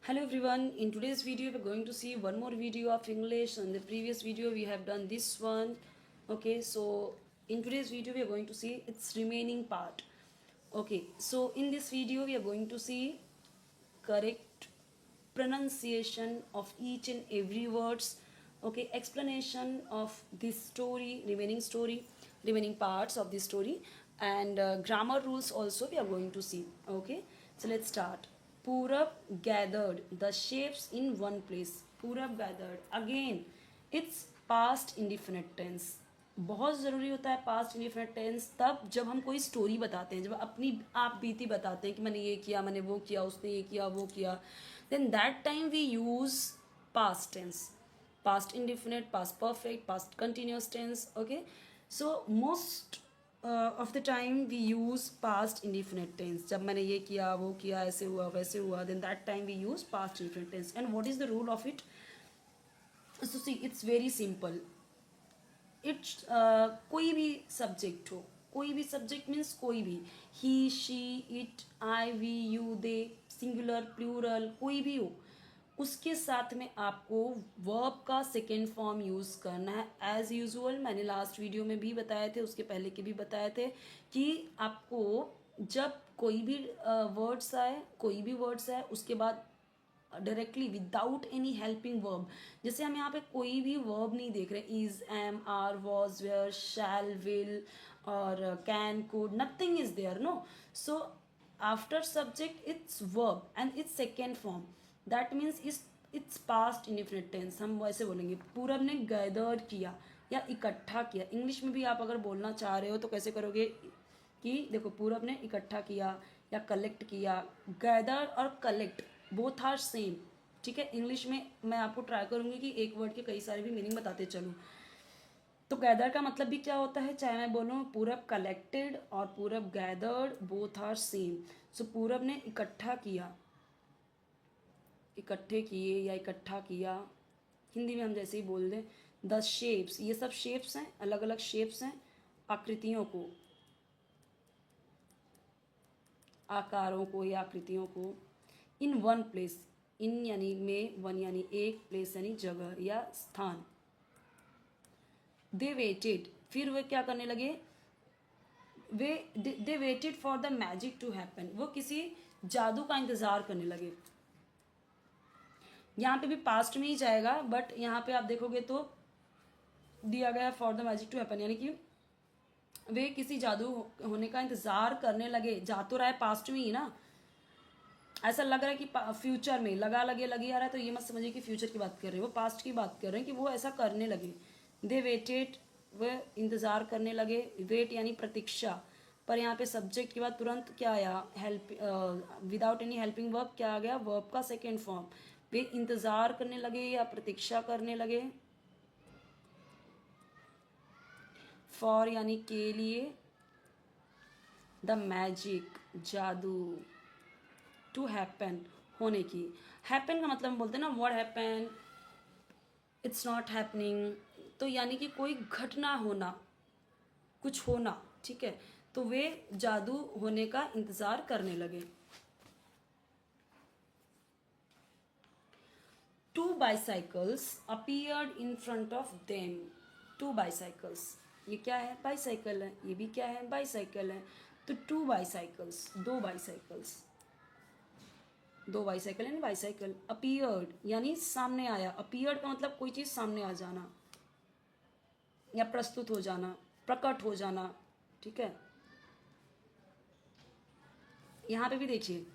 Hello everyone, in today's video we're going to see one more video of English. In the previous video we have done this one. Okay, so in today's video we are going to see its remaining part. Okay, so in this video we are going to see correct pronunciation of each and every words. Okay, explanation of this story, remaining parts of this story, and grammar rules also we are going to see. Okay, so let's start. Purab gathered the shapes in one place. Purab gathered. Again, it's past indefinite tense. बहुत ज़रूरी होता है past indefinite tense तब जब हम कोई story बताते हैं, जब अपनी आप बीती बताते हैं कि मैंने ये किया, मैंने वो किया, उसने ये किया, वो किया, then that time we use past tense, past indefinite, past perfect, past continuous tense. Okay, so most of the time we use past indefinite tense. जब मैंने ये किया, वो किया, ऐसे हुआ, वैसे हुआ, then that time we use past indefinite tense. And what is the rule of it? So see, it's very simple. It's कोई भी सब्जेक्ट हो, कोई भी सब्जेक्ट मीन्स कोई भी, he, she, it, I, we, you, they, singular, plural, कोई भी हो, उसके साथ में आपको वर्ब का सेकेंड फॉर्म यूज़ करना है. एज यूजुअल मैंने लास्ट वीडियो में भी बताए थे, उसके पहले के भी बताए थे कि आपको जब कोई भी वर्ड्स आए, कोई भी वर्ड्स आए, उसके बाद directly without any helping verb, जैसे हम यहाँ पे कोई भी वर्ब नहीं देख रहे, is, am, are, was, were, shall, will और can, could, nothing is there, no. So after subject it's verb and it's second form, that means it's past indefinite tense. हम वैसे बोलेंगे पूरब ने गैदर्ड किया या इकट्ठा किया. इंग्लिश में भी आप अगर बोलना चाह रहे हो तो कैसे करोगे कि देखो पूरब ने इकट्ठा किया या कलेक्ट किया. गैदर और कलेक्ट बोथ आर सेम. ठीक है, इंग्लिश में मैं आपको ट्राई करूंगी कि एक वर्ड के कई सारे भी मीनिंग बताते चलूँ. तो गैदर का मतलब भी क्या होता है, चाहे मैं बोलूँ पूरब कलेक्टेड और पूरब गैदर्ड, बोथ आर सेम. सो पूरब ने इकट्ठा किया, इकट्ठे किए या इकट्ठा किया, हिंदी में हम जैसे ही बोल दें. द शेप्स, ये सब शेप्स हैं, अलग अलग शेप्स हैं, आकृतियों को, आकारों को या आकृतियों को. इन वन प्लेस, इन यानी में, वन यानी एक, प्लेस यानी जगह या स्थान. दे वेटेड, फिर वे क्या करने लगे, वे they waited for the magic to happen, वो किसी जादू का इंतजार करने लगे. यहाँ पे भी पास्ट में ही जाएगा, बट यहाँ पे आप देखोगे तो दिया गया for the magic to happen, यानी कि वे किसी जादू होने का इंतजार करने लगे. जा तो रहा है पास्ट में ही ना, ऐसा लग रहा है कि फ्यूचर में लगे आ रहा है, तो ये मत समझिए कि फ्यूचर की बात कर रहे हैं, वो पास्ट की बात कर रहे हैं कि वो ऐसा करने लगे. दे वेटेड, वे इंतज़ार करने लगे. वेट यानी प्रतीक्षा, पर यहाँ पे सब्जेक्ट के बाद तुरंत क्या आया, help, without any helping verb. क्या आ गया, वर्ब का सेकेंड फॉर्म. वे इंतज़ार करने लगे या प्रतीक्षा करने लगे. फॉर यानी के लिए, द मैजिक जादू, टू हैपन होने की. हैपन का मतलब हम बोलते हैं ना what happen, it's not happening, तो यानी कि कोई घटना होना, कुछ होना. ठीक है, तो वे जादू होने का इंतजार करने लगे. Two bicycles appeared in front of them. Two bicycles, ये क्या है, बाइसाइकिल है, ये भी क्या है, बाइसाइकिल है. तो टू बाइसाइकल्स, दो बाइसाइकल्स, दो बाइसाइकिल यानी बाइसाइकिल. अपीयर्ड यानी सामने आया. अपीयर्ड का मतलब कोई चीज़ सामने आ जाना या प्रस्तुत हो जाना, प्रकट हो जाना. ठीक है, यहाँ पे भी देखिए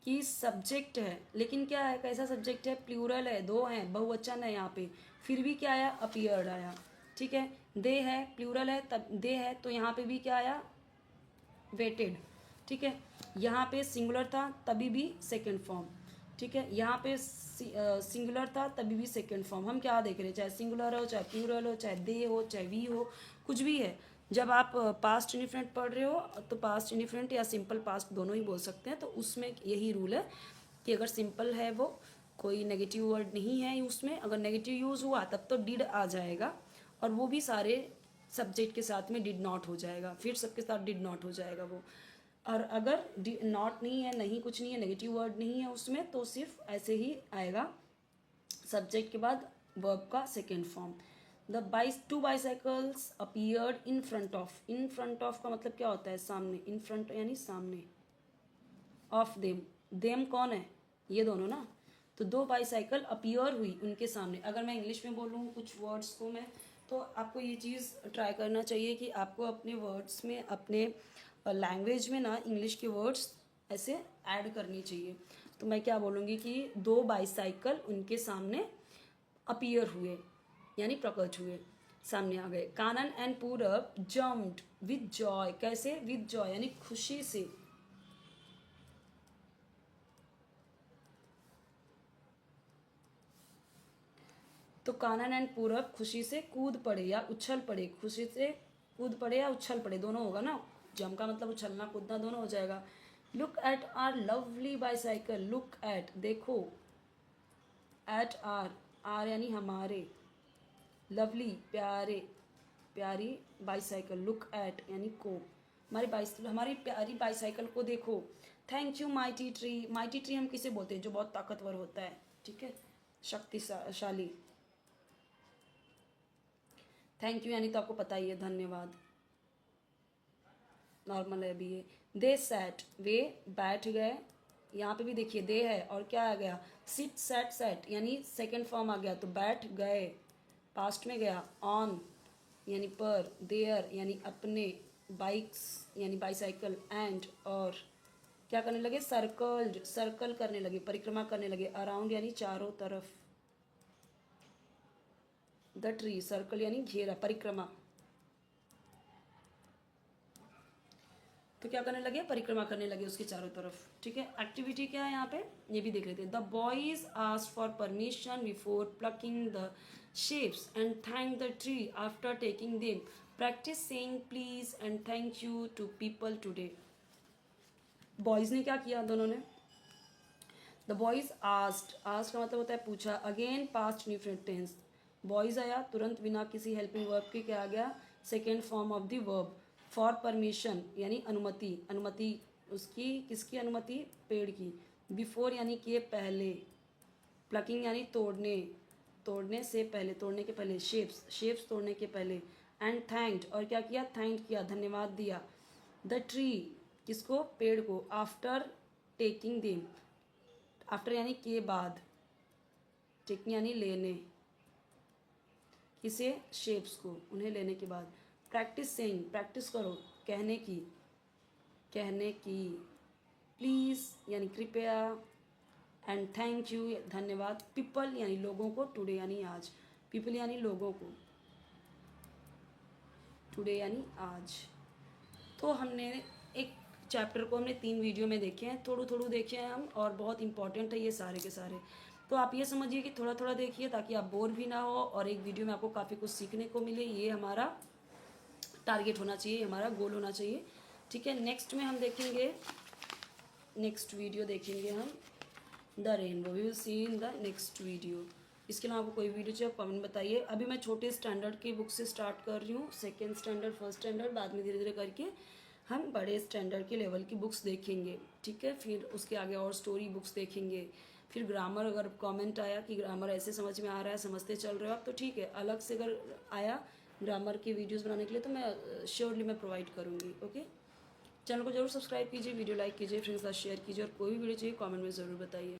कि सब्जेक्ट है, लेकिन क्या है, कैसा सब्जेक्ट है, प्लूरल है, दो हैं, बहुवचन है यहाँ पे, फिर भी क्या आया, अपीयर्ड आया. ठीक है, दे है, प्लूरल है, तब दे है, तो यहाँ पे भी क्या आया, वेटेड. ठीक है, यहाँ पे सिंगुलर था तभी भी सेकेंड फॉर्म. ठीक है, यहाँ पे सिंगुलर था तभी भी सेकेंड फॉर्म. हम क्या देख रहे हैं, चाहे सिंगुलर हो, चाहे प्लूरल हो, चाहे दे हो, चाहे वी हो, कुछ भी है. जब आप पास्ट इंडिफिनिट पढ़ रहे हो तो पास्ट इंडिफिनिट या सिंपल पास्ट दोनों ही बोल सकते हैं. तो उसमें यही रूल है कि अगर सिंपल है, वो कोई नेगेटिव वर्ड नहीं है उसमें, अगर नेगेटिव यूज़ हुआ तब तो डिड आ जाएगा, और वो भी सारे सब्जेक्ट के साथ में डिड नॉट हो जाएगा, फिर सबके साथ डिड नॉट हो जाएगा वो. और अगर नॉट नहीं है, नहीं कुछ नहीं है, नेगेटिव वर्ड नहीं है उसमें, तो सिर्फ ऐसे ही आएगा सब्जेक्ट के बाद वर्ब का second form. Two bicycles appeared in front of. In front of का मतलब क्या होता है? सामने। इन फ्रंट यानी सामने। ऑफ देम, देम कौन है? ये दोनों ना। तो दो बाईसाइकिल अपीयर हुई उनके सामने। अगर मैं इंग्लिश में बोलूँ कुछ वर्ड्स को मैं, तो आपको ये चीज़ ट्राई करना चाहिए कि आपको अपने वर्ड्स में, अपने लैंग्वेज में ना इंग्लिश के वर्ड्स ऐसे ऐड करनी चाहिए। तो मैं क्या बोलूँगी कि दो बाईसाइकिल उनके सामने अपीयर हुए यानी प्रकट हुए, सामने आ गए। कानन एंड पूरब जम्प्ड विद जॉय। कैसे? विद जॉय यानी खुशी से। तो कानन एंड पूरब खुशी से कूद पड़े या उछल पड़े। खुशी से कूद पड़े या उछल पड़े, दोनों होगा ना। जम का मतलब उछलना कूदना दोनों हो जाएगा। Look at our lovely bicycle. Look at, देखो। एट आर, आर यानी हमारे। लवली, प्यारे, प्यारी बाईसाइकिल। लुक एट यानी को, हमारी प्यारी बाईसाइकिल को देखो। Thank you mighty tree. Mighty tree हम किसे बोलते हैं? जो बहुत ताकतवर होता है, ठीक है, शक्तिशाली। थैंक यू यानी तो आपको पता ही है, धन्यवाद, नॉर्मल है अभी ये। दे सैट, वे बैठ गए। यहाँ पे भी देखिए दे है और क्या आ गया? सिट, सैट, सैट यानी सेकंड फॉर्म आ गया, तो बैठ गए, पास्ट में गया। ऑन यानी पर, देयर यानी अपने, बाइक्स यानी बाईसाइकिल, एंड और क्या करने लगे? सर्कल्ड, सर्कल करने लगे, परिक्रमा करने लगे। अराउंड यानी चारों तरफ। द ट्री, सर्कल यानी घेरा, परिक्रमा। तो क्या करने लगे? परिक्रमा करने लगे उसके चारों तरफ, ठीक है। एक्टिविटी क्या है यहाँ पे, ये भी देख लेते हैं। The boys asked for permission before plucking the shapes and thank the tree after taking them. Practice saying please and thank you to people today. Boys ने क्या किया? दोनों ने। द बॉयज आस्क्ड, आस्क्ड का मतलब होता है पूछा। अगेन पास्ट न्यूफ्रेंट टेंस। बॉयज आया तुरंत बिना किसी हेल्पिंग वर्ब के, क्या आ गया? Second form of the verb. For permission यानी अनुमति, अनुमति उसकी, किसकी अनुमति? पेड़ की। बिफोर यानी के पहले। प्लकिंग यानी तोड़ने, तोड़ने से पहले, तोड़ने के पहले। शेप्स, शेप्स तोड़ने के पहले। एंड थैंक्ड, और क्या किया? थैंक किया, धन्यवाद दिया। द ट्री, किसको? पेड़ को। आफ्टर टेकिंग देम, आफ्टर यानी के बाद, टेकिंग यानी लेने, किसे? शेप्स को, उन्हें लेने के बाद। प्रैक्टिस सेइंग, प्रैक्टिस करो, कहने की, कहने की। प्लीज़ यानी कृपया, एंड थैंक यू धन्यवाद। पीपल यानी लोगों को, टुडे यानी आज। पीपल यानी लोगों को, टुडे यानी आज। तो हमने एक चैप्टर को हमने 3 वीडियो में देखे हैं, थोड़ू थोड़ू देखे हैं हम, और बहुत इंपॉर्टेंट है ये सारे के सारे। तो आप ये समझिए कि थोड़ा थोड़ा देखिए ताकि आप बोर भी ना हो और एक वीडियो में आपको काफ़ी कुछ सीखने को मिले। ये हमारा टारगेट होना चाहिए, हमारा गोल होना चाहिए, ठीक है। नेक्स्ट में हम देखेंगे, नेक्स्ट वीडियो देखेंगे हम the rainbow. We will see in the next video. इसके अलावा आपको कोई वीडियो चाहिए कमेंट बताइए। अभी मैं छोटे स्टैंडर्ड की बुक से स्टार्ट कर रही हूँ, सेकेंड स्टैंडर्ड, फर्स्ट स्टैंडर्ड, बाद में धीरे धीरे करके हम बड़े स्टैंडर्ड के लेवल की बुक्स देखेंगे, ठीक है। फिर उसके आगे और स्टोरी बुक्स देखेंगे। फिर ग्रामर, अगर कमेंट आया कि ग्रामर ऐसे समझ में आ रहा है, समझते चल रहे हो आप, तो ठीक है। अलग से अगर आया ग्रामर की वीडियोस बनाने के लिए तो मैं श्योरली मैं प्रोवाइड करूँगी, ओके। चैनल को जरूर सब्सक्राइब कीजिए, वीडियो लाइक कीजिए, फ्रेंड्स के साथ शेयर कीजिए, और कोई भी वीडियो चाहिए कमेंट में ज़रूर बताइए।